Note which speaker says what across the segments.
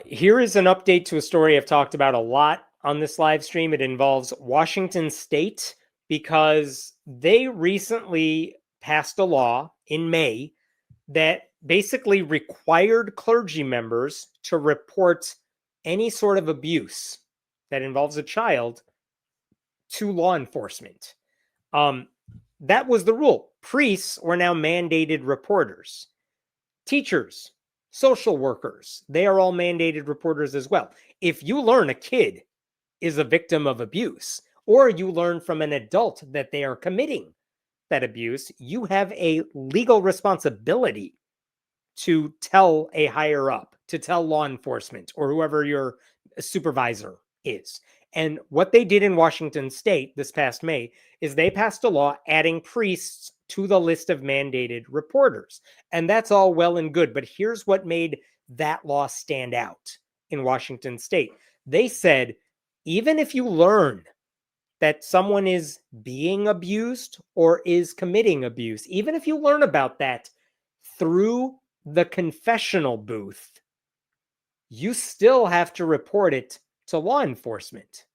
Speaker 1: Here is an update to a story I've talked about a lot on this live stream. It involves Washington State because they recently passed a law in May that basically required clergy members to report any sort of abuse that involves a child to law enforcement. That was the rule. Priests were now mandated reporters. Teachers, social workers, they are all mandated reporters as well. If you learn a kid is a victim of abuse, or you learn from an adult that they are committing that abuse, you have a legal responsibility to tell a higher up, to tell law enforcement or whoever your supervisor is. And what they did in Washington State this past May is they passed a law adding priests to the list of mandated reporters. And that's all well and good. But here's what made that law stand out in Washington State. They said, even if you learn that someone is being abused or is committing abuse, even if you learn about that through the confessional booth, you still have to report it to law enforcement,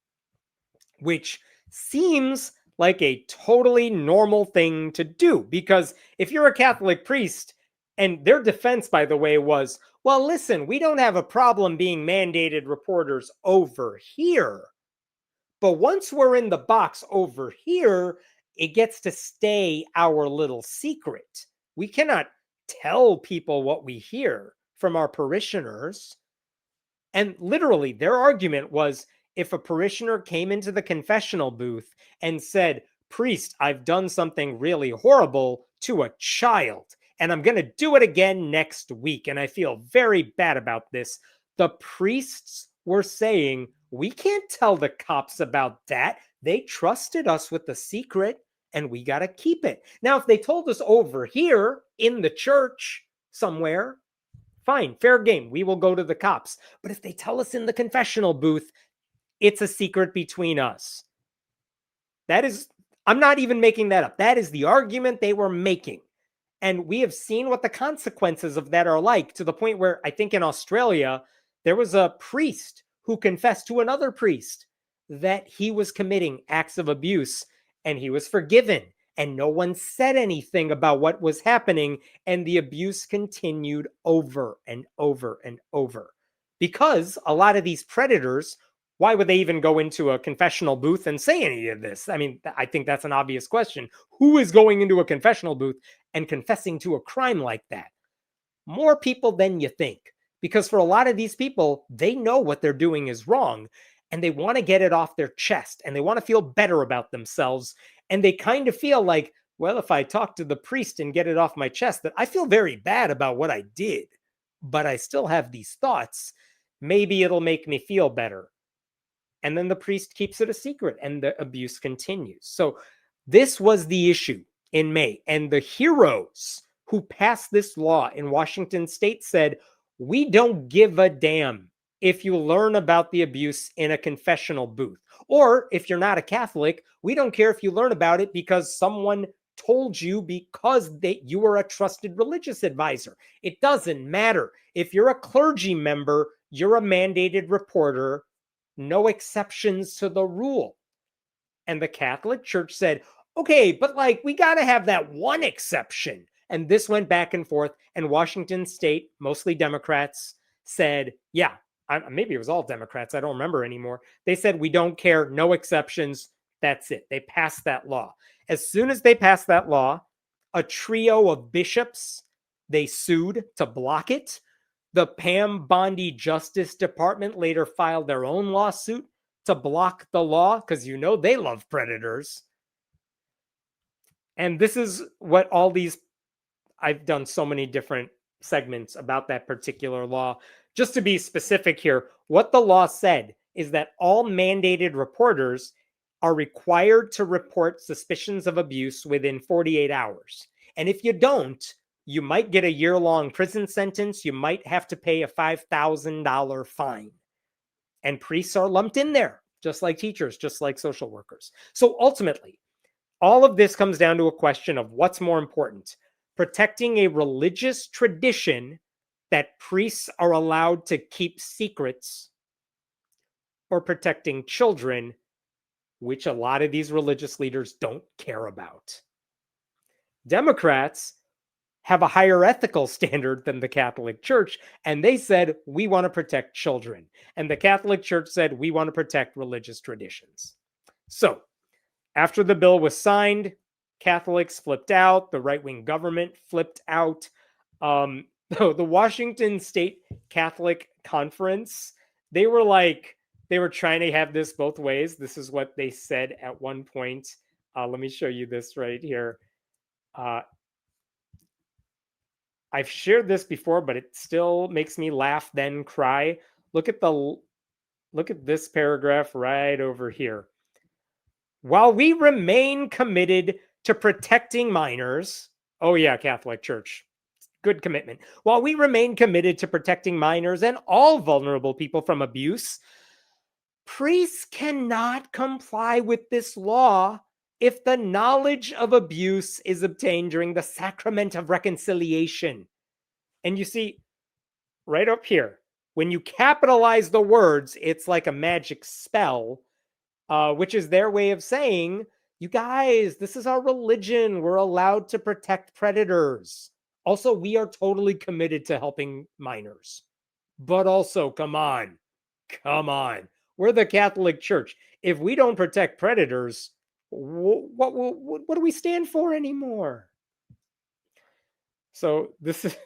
Speaker 1: which seems like a totally normal thing to do. Because if you're a Catholic priest, and their defense, by the way, was, well, listen, we don't have a problem being mandated reporters over here. But once we're in the box over here, it gets to stay our little secret. We cannot tell people what we hear from our parishioners. And literally, their argument was, if a parishioner came into the confessional booth and said, priest, I've done something really horrible to a child, and I'm going to do it again next week, and I feel very bad about this, the priests were saying, we can't tell the cops about that. They trusted us with the secret, and we got to keep it. Now, if they told us over here in the church somewhere, fine, fair game. We will go to the cops. But if they tell us in the confessional booth, it's a secret between us. That is, I'm not even making that up. That is the argument they were making. And we have seen what the consequences of that are like, to the point where I think in Australia, there was a priest who confessed to another priest that he was committing acts of abuse, and he was forgiven. And no one said anything about what was happening. And the abuse continued over and over and over. Because a lot of these predators, why would they even go into a confessional booth and say any of this? I mean, I think that's an obvious question. Who is going into a confessional booth and confessing to a crime like that? More people than you think. Because for a lot of these people, they know what they're doing is wrong, and they want to get it off their chest, and they want to feel better about themselves. And they kind of feel like, well, if I talk to the priest and get it off my chest, that I feel very bad about what I did, but I still have these thoughts, maybe it'll make me feel better. And then the priest keeps it a secret, and the abuse continues. So this was the issue in May. And the heroes who passed this law in Washington State said, we don't give a damn if you learn about the abuse in a confessional booth. Or if you're not a Catholic, we don't care if you learn about it because someone told you, because you were a trusted religious advisor. It doesn't matter. If you're a clergy member, you're a mandated reporter. No exceptions to the rule. And the Catholic Church said, okay, but like, we got to have that one exception. And this went back and forth. And Washington State, mostly Democrats, said, yeah, maybe it was all Democrats. I don't remember anymore. They said, we don't care. No exceptions. That's it. They passed that law. As soon as they passed that law, a trio of bishops, they sued to block it. The Pam Bondi Justice Department later filed their own lawsuit to block the law, because you know they love predators. And this is what all these, I've done so many different segments about that particular law. Just to be specific here, what the law said is that all mandated reporters are required to report suspicions of abuse within 48 hours. And if you don't, you might get a year-long prison sentence. You might have to pay a $5,000 fine. And priests are lumped in there, just like teachers, just like social workers. So ultimately, all of this comes down to a question of what's more important: protecting a religious tradition that priests are allowed to keep secrets or protecting children, which a lot of these religious leaders don't care about. Democrats have a higher ethical standard than the Catholic Church, and they said, we want to protect children. And the Catholic Church said, we want to protect religious traditions. So, after the bill was signed, Catholics flipped out, the right-wing government flipped out. The Washington State Catholic Conference, they were trying to have this both ways. This is what they said at one point. Let me show you this right here. I've shared this before, but it still makes me laugh, then cry. Look at this paragraph right over here. While we remain committed to protecting minors, oh yeah, Catholic Church, good commitment. While we remain committed to protecting minors and all vulnerable people from abuse, priests cannot comply with this law if the knowledge of abuse is obtained during the sacrament of reconciliation. And you see, right up here, when you capitalize the words, it's like a magic spell, which is their way of saying, you guys, this is our religion. We're allowed to protect predators. Also, we are totally committed to helping minors. But also, come on. We're the Catholic Church. If we don't protect predators, what do we stand for anymore? So this is,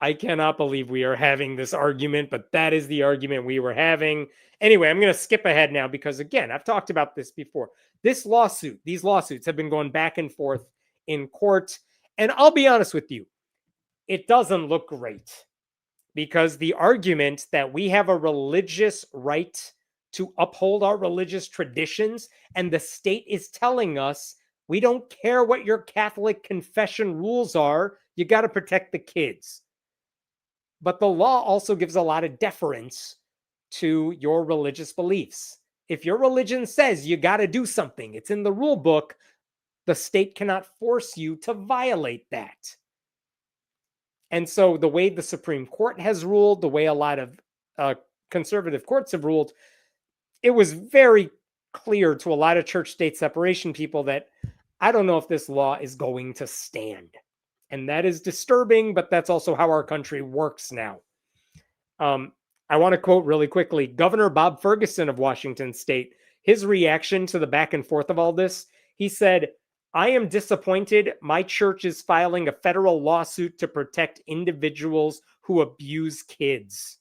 Speaker 1: I cannot believe we are having this argument, but that is the argument we were having. Anyway, I'm going to skip ahead now because, again, I've talked about this before. These lawsuits have been going back and forth in court. And I'll be honest with you, it doesn't look great because the argument that we have a religious right to uphold our religious traditions and the state is telling us we don't care what your Catholic confession rules are, you got to protect the kids. But the law also gives a lot of deference to your religious beliefs. If your religion says you got to do something, it's in the rule book, the state cannot force you to violate that. And so the way the Supreme Court has ruled, the way a lot of conservative courts have ruled, it was very clear to a lot of church-state separation people that I don't know if this law is going to stand. And that is disturbing, but that's also how our country works now. I want to quote really quickly Governor Bob Ferguson of Washington State. His reaction to the back and forth of all this, he said, I am disappointed my church is filing a federal lawsuit to protect individuals who abuse kids.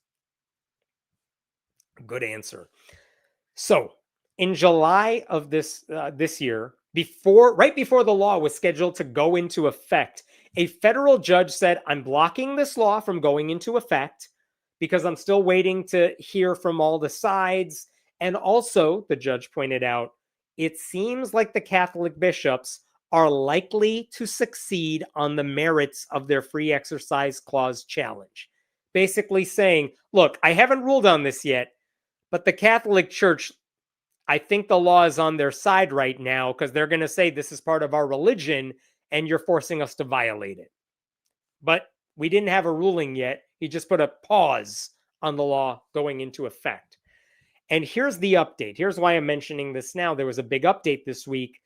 Speaker 1: Good answer. So, in July of this year, right before the law was scheduled to go into effect, a federal judge said, I'm blocking this law from going into effect because I'm still waiting to hear from all the sides. And also, the judge pointed out, it seems like the Catholic bishops are likely to succeed on the merits of their free exercise clause challenge. Basically saying, look, I haven't ruled on this yet, but the Catholic Church, I think the law is on their side right now because they're going to say this is part of our religion and you're forcing us to violate it. But we didn't have a ruling yet. He just put a pause on the law going into effect. And here's the update. Here's why I'm mentioning this now. There was a big update this week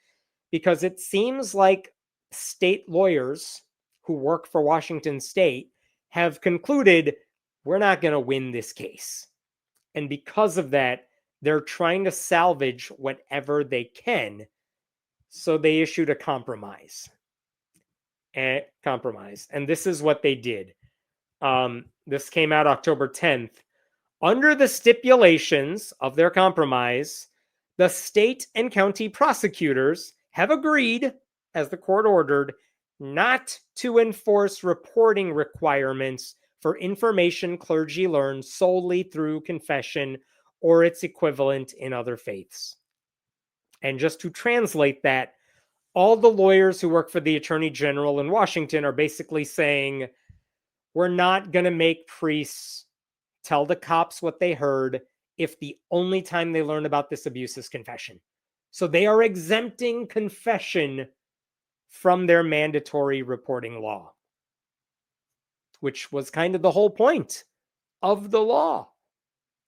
Speaker 1: because it seems like state lawyers who work for Washington State have concluded we're not going to win this case. And because of that, they're trying to salvage whatever they can. So they issued a compromise. And this is what they did. This came out October 10th. Under the stipulations of their compromise, the state and county prosecutors have agreed, as the court ordered, not to enforce reporting requirements for information clergy learns solely through confession or its equivalent in other faiths. And just to translate that, all the lawyers who work for the Attorney General in Washington are basically saying, we're not going to make priests tell the cops what they heard if the only time they learn about this abuse is confession. So they are exempting confession from their mandatory reporting law. which was kind of the whole point of the law.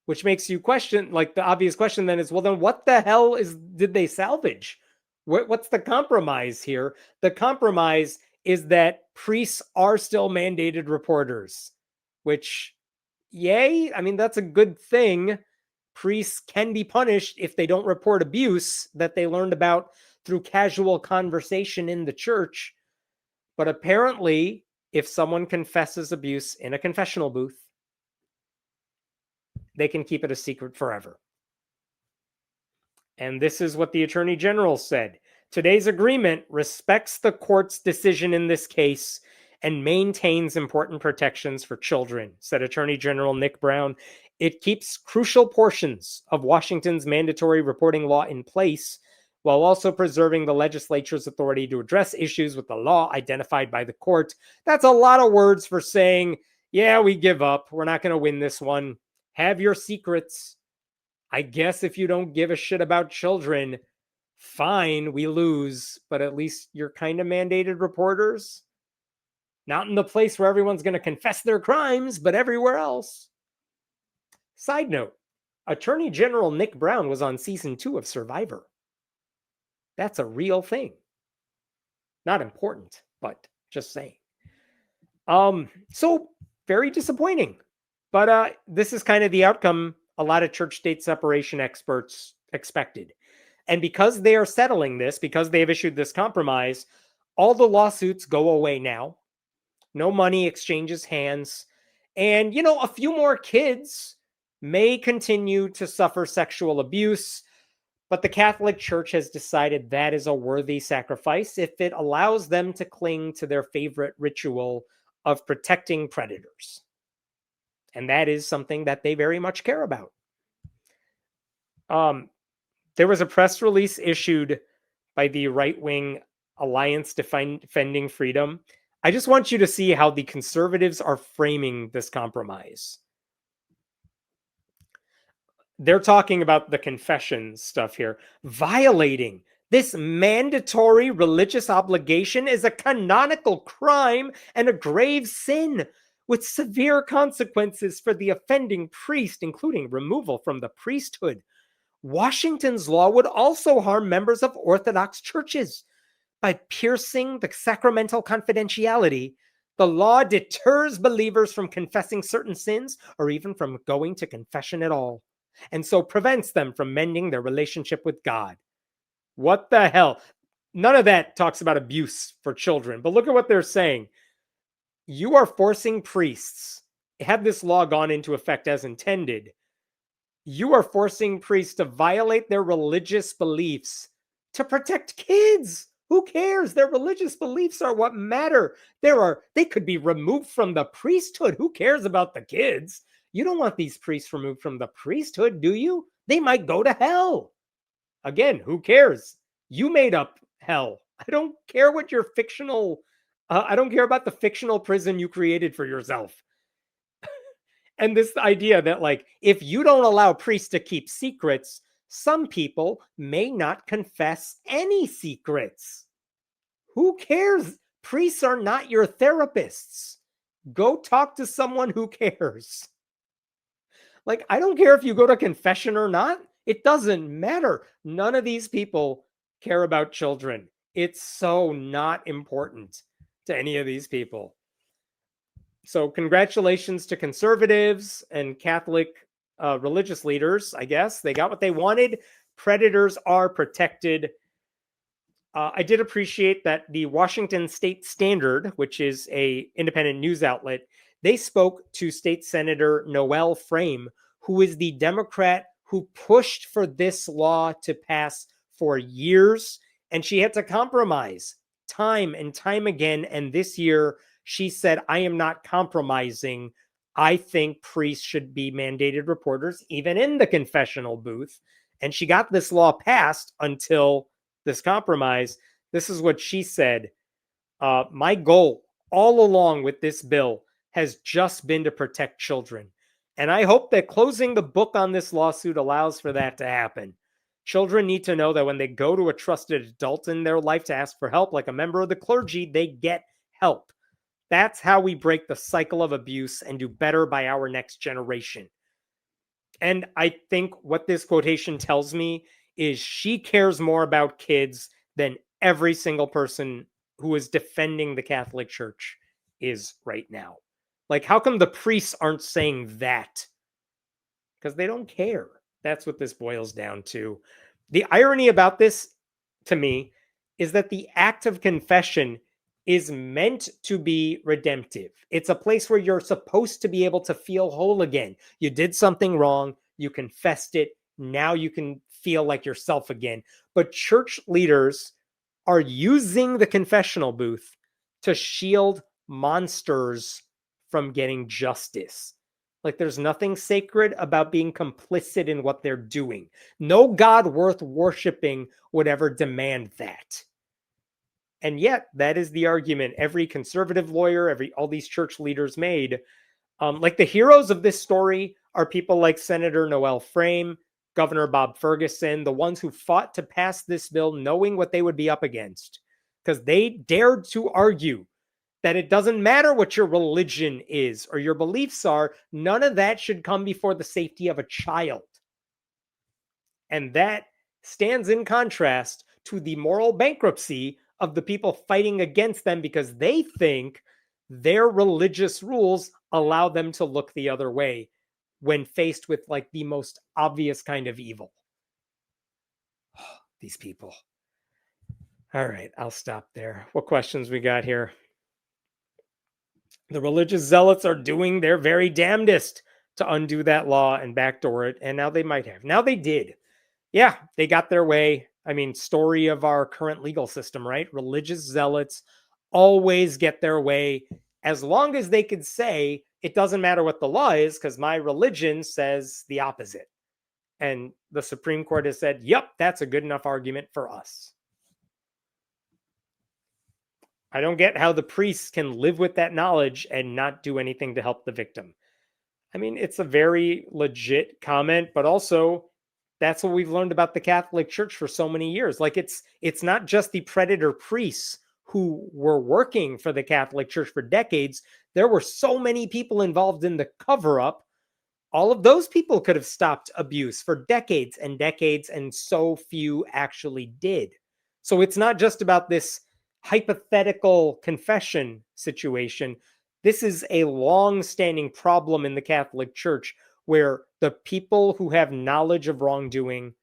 Speaker 1: Which makes you question, like the obvious question then is, well, then what the hell did they salvage? What's the compromise here? The compromise is that priests are still mandated reporters, which, yay, I mean, that's a good thing. Priests can be punished if they don't report abuse that they learned about through casual conversation in the church. But apparently, if someone confesses abuse in a confessional booth, they can keep it a secret forever. And this is what the Attorney General said. Today's agreement respects the court's decision in this case and maintains important protections for children, said Attorney General Nick Brown. It keeps crucial portions of Washington's mandatory reporting law in place while also preserving the legislature's authority to address issues with the law identified by the court. That's a lot of words for saying, yeah, we give up. We're not going to win this one. Have your secrets. I guess if you don't give a shit about children, fine, we lose, but at least you're kind of mandated reporters. Not in the place where everyone's going to confess their crimes, but everywhere else. Side note, Attorney General Nick Brown was on season 2 of Survivor. That's a real thing. Not important, but just saying. So very disappointing. But this is kind of the outcome a lot of church-state separation experts expected. And because they are settling this, because they have issued this compromise, all the lawsuits go away now. No money exchanges hands. And, a few more kids may continue to suffer sexual abuse, but the Catholic Church has decided that is a worthy sacrifice if it allows them to cling to their favorite ritual of protecting predators. And that is something that they very much care about. There was a press release issued by the right-wing Alliance Defending Freedom. I just want you to see how the conservatives are framing this compromise. They're talking about the confession stuff here. Violating this mandatory religious obligation is a canonical crime and a grave sin with severe consequences for the offending priest, including removal from the priesthood. Washington's law would also harm members of Orthodox churches. By piercing the sacramental confidentiality, the law deters believers from confessing certain sins or even from going to confession at all, and so prevents them from mending their relationship with God. What the hell? None of that talks about abuse for children, but look at what they're saying. You are forcing priests, had this law gone into effect as intended, you are forcing priests to violate their religious beliefs to protect kids. Who cares? Their religious beliefs are what matter. They could be removed from the priesthood. Who cares about the kids? You don't want these priests removed from the priesthood, do you? They might go to hell. Again, who cares? You made up hell. I don't care what your fictional... I don't care about the fictional prison you created for yourself. And this idea that, if you don't allow priests to keep secrets, some people may not confess any secrets. Who cares? Priests are not your therapists. Go talk to someone who cares. I don't care if you go to confession or not. It doesn't matter. None of these people care about children. It's so not important to any of these people. So congratulations to conservatives and Catholic religious leaders, I guess. They got what they wanted. Predators are protected. I did appreciate that the Washington State Standard, which is an independent news outlet, they spoke to State Senator Noel Frame, who is the Democrat who pushed for this law to pass for years. And she had to compromise time and time again. And this year, she said, I am not compromising. I think priests should be mandated reporters, even in the confessional booth. And she got this law passed until this compromise. This is what she said. My goal all along with this bill has just been to protect children. And I hope that closing the book on this lawsuit allows for that to happen. Children need to know that when they go to a trusted adult in their life to ask for help, like a member of the clergy, they get help. That's how we break the cycle of abuse and do better by our next generation. And I think what this quotation tells me is she cares more about kids than every single person who is defending the Catholic Church is right now. Like, how come the priests aren't saying that? Because they don't care. That's what this boils down to. The irony about this, to me, is that the act of confession is meant to be redemptive. It's a place where you're supposed to be able to feel whole again. You did something wrong, you confessed it, now you can feel like yourself again. But church leaders are using the confessional booth to shield monsters from getting justice. Like, there's nothing sacred about being complicit in what they're doing. No God worth worshiping would ever demand that. And yet, that is the argument every conservative lawyer, all these church leaders made. Like, the heroes of this story are people like Senator Noel Frame, Governor Bob Ferguson, the ones who fought to pass this bill knowing what they would be up against, because they dared to argue that it doesn't matter what your religion is or your beliefs are, none of that should come before the safety of a child. And that stands in contrast to the moral bankruptcy of the people fighting against them because they think their religious rules allow them to look the other way when faced with like the most obvious kind of evil. These people. All right, I'll stop there. What questions we got here? The religious zealots are doing their very damnedest to undo that law and backdoor it. And now they might have. Now they did. Yeah, they got their way. I mean, story of our current legal system, right? Religious zealots always get their way as long as they could say it doesn't matter what the law is because my religion says the opposite. And the Supreme Court has said, yep, that's a good enough argument for us. I don't get how the priests can live with that knowledge and not do anything to help the victim. I mean, it's a very legit comment, but also that's what we've learned about the Catholic Church for so many years. Like, it's not just the predator priests who were working for the Catholic Church for decades. There were so many people involved in the cover-up. All of those people could have stopped abuse for decades and decades, and so few actually did. So it's not just about this hypothetical confession situation. This is a long-standing problem in the Catholic Church where the people who have knowledge of wrongdoing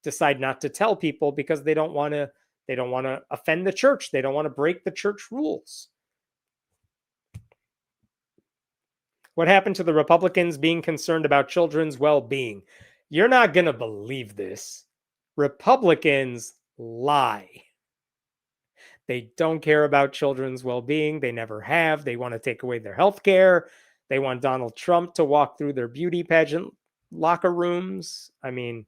Speaker 1: decide not to tell people because they don't want to offend the church. They don't want to break the church rules. What happened to the Republicans being concerned about children's well-being? You're not going to believe this. Republicans lie. They don't care about children's well-being. They never have. They want to take away their health care. They want Donald Trump to walk through their beauty pageant locker rooms. I mean,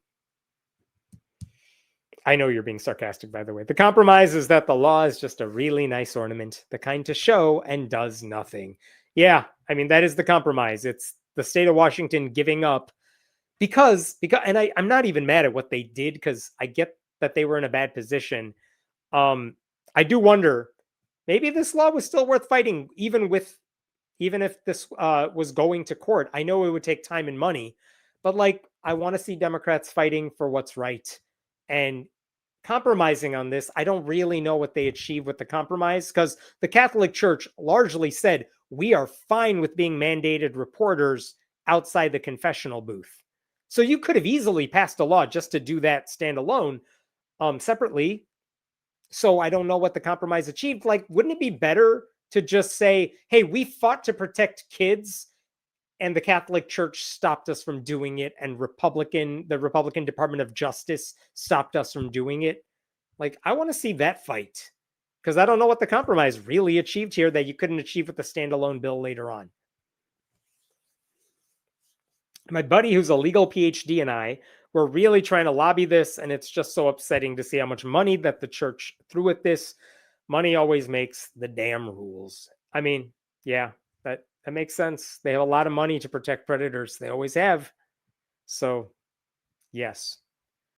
Speaker 1: I know you're being sarcastic, by the way. The compromise is that the law is just a really nice ornament, the kind to show and does nothing. Yeah, I mean, that is the compromise. It's the state of Washington giving up because and I'm not even mad at what they did because I get that they were in a bad position. I do wonder, maybe this law was still worth fighting, even if this was going to court. I know it would take time and money, but like, I want to see Democrats fighting for what's right and compromising on this. I don't really know what they achieved with the compromise because the Catholic Church largely said, we are fine with being mandated reporters outside the confessional booth. So you could have easily passed a law just to do that standalone, separately. So I don't know what the compromise achieved. Like, wouldn't it be better to just say, hey, we fought to protect kids and the Catholic Church stopped us from doing it, and the Republican Department of Justice stopped us from doing it? Like, I want to see that fight because I don't know what the compromise really achieved here that you couldn't achieve with the standalone bill later on. My buddy who's a legal PhD and I were really trying to lobby this, and it's just so upsetting to see how much money that the church threw at this. Money always makes the damn rules. I mean, yeah, that makes sense. They have a lot of money to protect predators. They always have. So, yes.